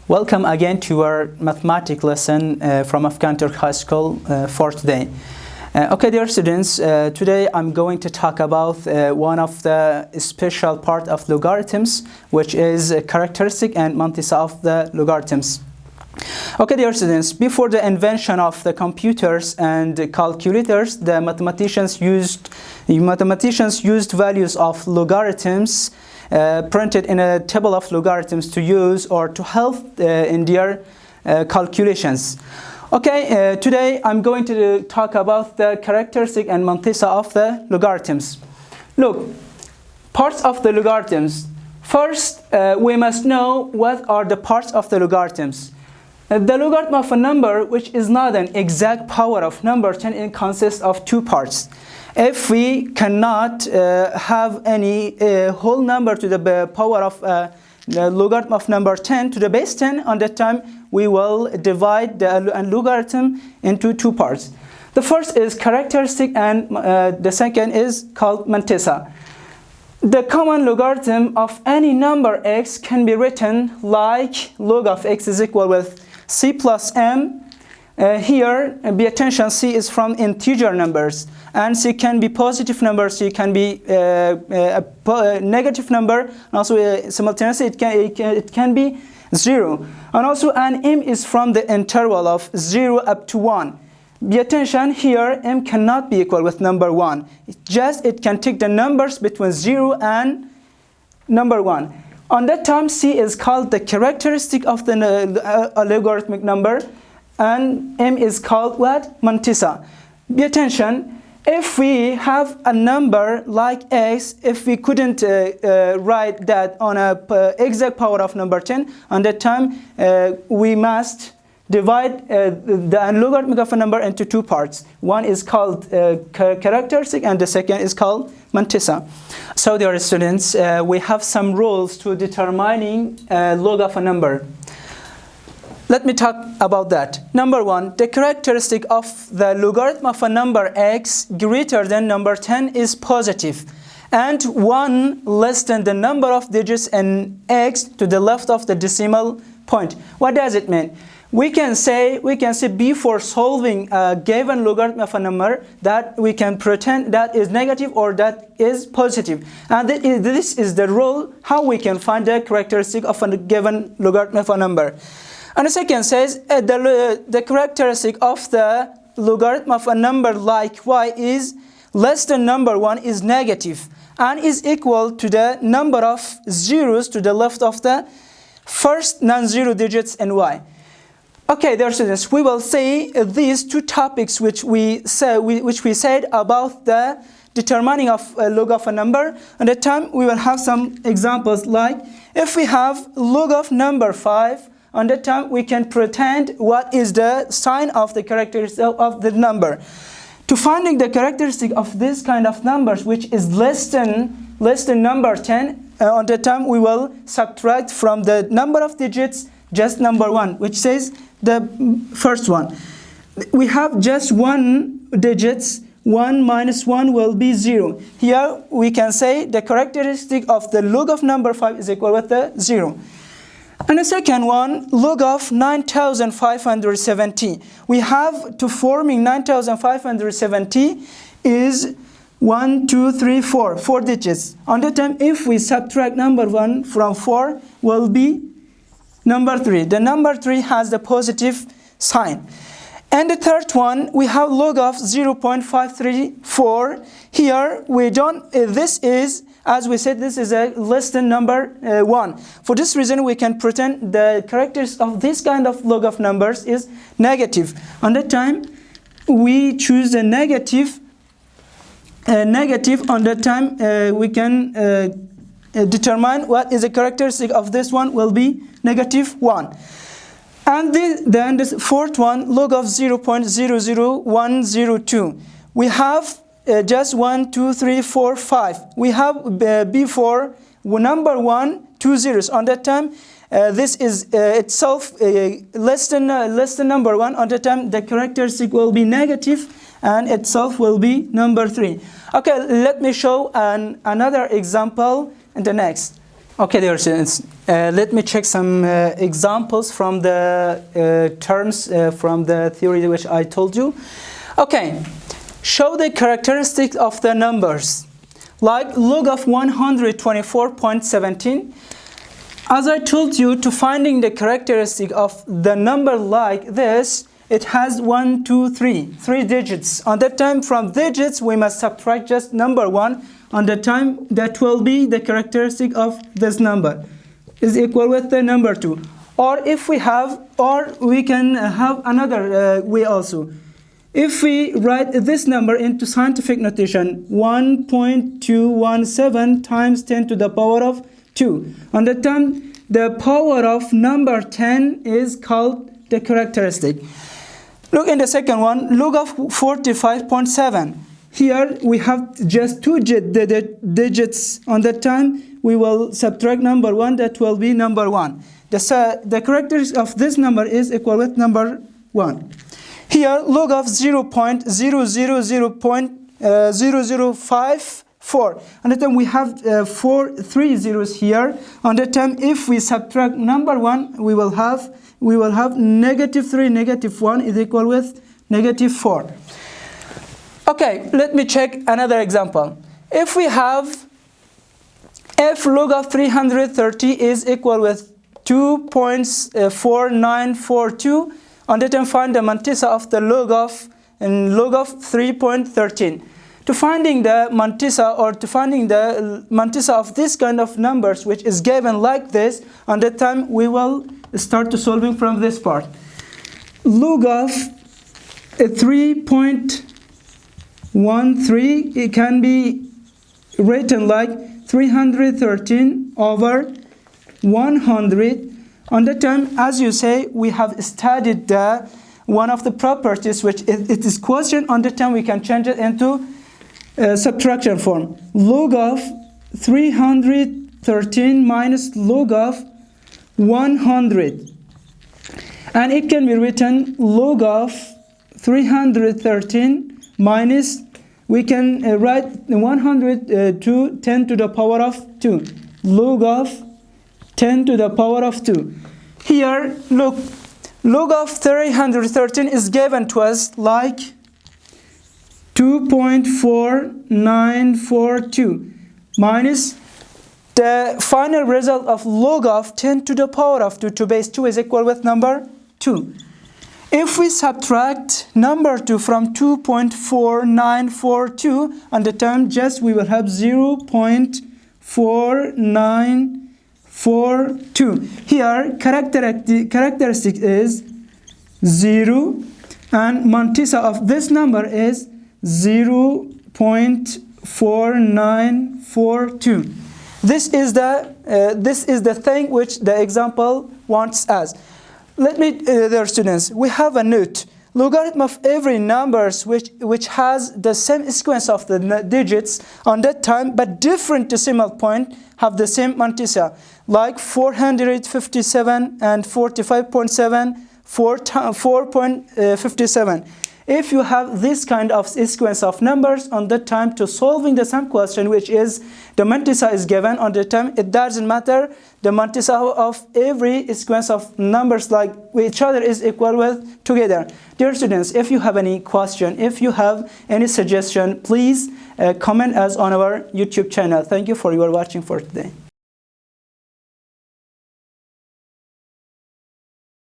Welcome again to our mathematics lesson from Afghan-Turk High School for today. Okay, dear students, today I'm going to talk about one of the special part of logarithms, which is characteristic and Mantissa of the logarithms. Okay, dear students, before the invention of the computers and calculators, the mathematicians used values of logarithms printed in a table of logarithms to use or to help in their calculations. Okay, today I'm going to talk about the characteristic and mantissa of the logarithms. Look, parts of the logarithms. First, we must know what are the parts of the logarithms. The logarithm of a number which is not an exact power of number 10, it consists of two parts. If we cannot have any whole number to the power of the logarithm of number 10 to the base 10, on that time we will divide the logarithm into two parts. The first is characteristic and the second is called mantissa. The common logarithm of any number x can be written like log of x is equal with c plus m. Here, be attention, c is from integer numbers, and c can be positive number, c can be a negative number, and also simultaneously it can be 0. And also an m is from the interval of 0 up to 1. Be attention, here m cannot be equal with number 1. It can take the numbers between 0 and number 1. On that time, c is called the characteristic of the logarithmic number, and m is called what? Mantissa. Be attention, if we have a number like x, if we couldn't write that on a exact power of number 10, on that time we must divide the logarithm of a number into two parts. One is called characteristic and the second is called mantissa. So dear students, we have some rules to determining log of a number. Let me talk about that. Number one, the characteristic of the logarithm of a number x greater than number 10 is positive, and 1 less than the number of digits in x to the left of the decimal point. What does it mean? We can say before solving a given logarithm of a number that we can pretend that is negative or that is positive. And this is the rule how we can find the characteristic of a given logarithm of a number. And the second says the characteristic of the logarithm of a number like y is less than number 1 is negative and is equal to the number of zeros to the left of the first non-zero digits in y. Okay, dear students, we will see these two topics which we said about the determining of a log of a number. At that time, we will have some examples like if we have log of number 5, on that time we can pretend what is the sign of the characteristic of the number. To finding the characteristic of this kind of numbers which is less than number 10, on that time we will subtract from the number of digits just number 1, which says the first one. We have just one digits, 1 minus 1 will be 0. Here we can say the characteristic of the log of number 5 is equal with the 0. And the second one, log of 9,570. We have to forming 9,570 is 1, 2, 3, 4, 4 digits. On that time, if we subtract number 1 from 4, will be number 3. The number 3 has the positive sign. And the third one, we have log of 0.534. Here, we don't, this is, as we said, this is a less than number 1. For this reason, we can pretend the characteristics of this kind of log of numbers is negative. On that time, we choose a negative. On that time, we can determine what is the characteristic of this one will be negative 1. And then the fourth one, log of 0.00102. We have just 1, 2, 3, 4, 5. We have before number 1, 2 zeros. On that time, this is itself less than number 1. On that time, the characteristic will be negative, and itself will be number 3. Okay, let me show another example in the next. Okay, dear students, let me check some examples from the terms from the theory which I told you. Okay, show the characteristic of the numbers. Like log of 124.17. As I told you, to finding the characteristic of the number like this, it has 1, 2, 3 digits. On that time, from digits, we must subtract just number 1. On the time, that will be the characteristic of this number is equal with the number 2. Or if we have, or we can have another way also. If we write this number into scientific notation, 1.217 times 10 to the power of 2. On the time, the power of number 10 is called the characteristic. Look in the second one, log of 45.7. Here we have just 2 digits. On that time, we will subtract number 1, that will be number 1. The characteristic of this number is equal with number 1. Here, log of 0.000.0054. On the time we have 3 zeros here. On the time, if we subtract number 1, we will have negative 3, negative 1 is equal with negative 4. Okay, let me check another example. If we have f log of 330 is equal with 2.4942, on that time find the mantissa of the log of 3.13. To finding the mantissa or to finding the mantissa of this kind of numbers which is given like this, on that time we will start to solving from this part. Log of 3.13, it can be written like 313 over 100. On the time, as you say, we have studied one of the properties which it is quotient. On the time we can change it into subtraction form. Log of 313 minus log of 100. And it can be written log of 313 minus, we can write 100 to 10 to the power of 2. Log of 10 to the power of 2. Here, look, log of 313 is given to us like 2.4942 minus the final result of log of 10 to the power of 2 to base 2 is equal with number 2. If we subtract number 2 from 2.4942, on the time just we will have 0.4942. Here characteristic is 0 and mantissa of this number is 0.4942. This is the thing which the example wants us. Let me, dear students, we have a note. Logarithm of every numbers which has the same sequence of the digits on that time, but different decimal point have the same mantissa, like 457 and 45.7, 4.57. If you have this kind of sequence of numbers on the time to solving the same question, which is the mantissa is given on the time, it doesn't matter. The mantissa of every sequence of numbers like each other is equal with together. Dear students, if you have any question, if you have any suggestion, please comment us on our YouTube channel. Thank you for your watching for today.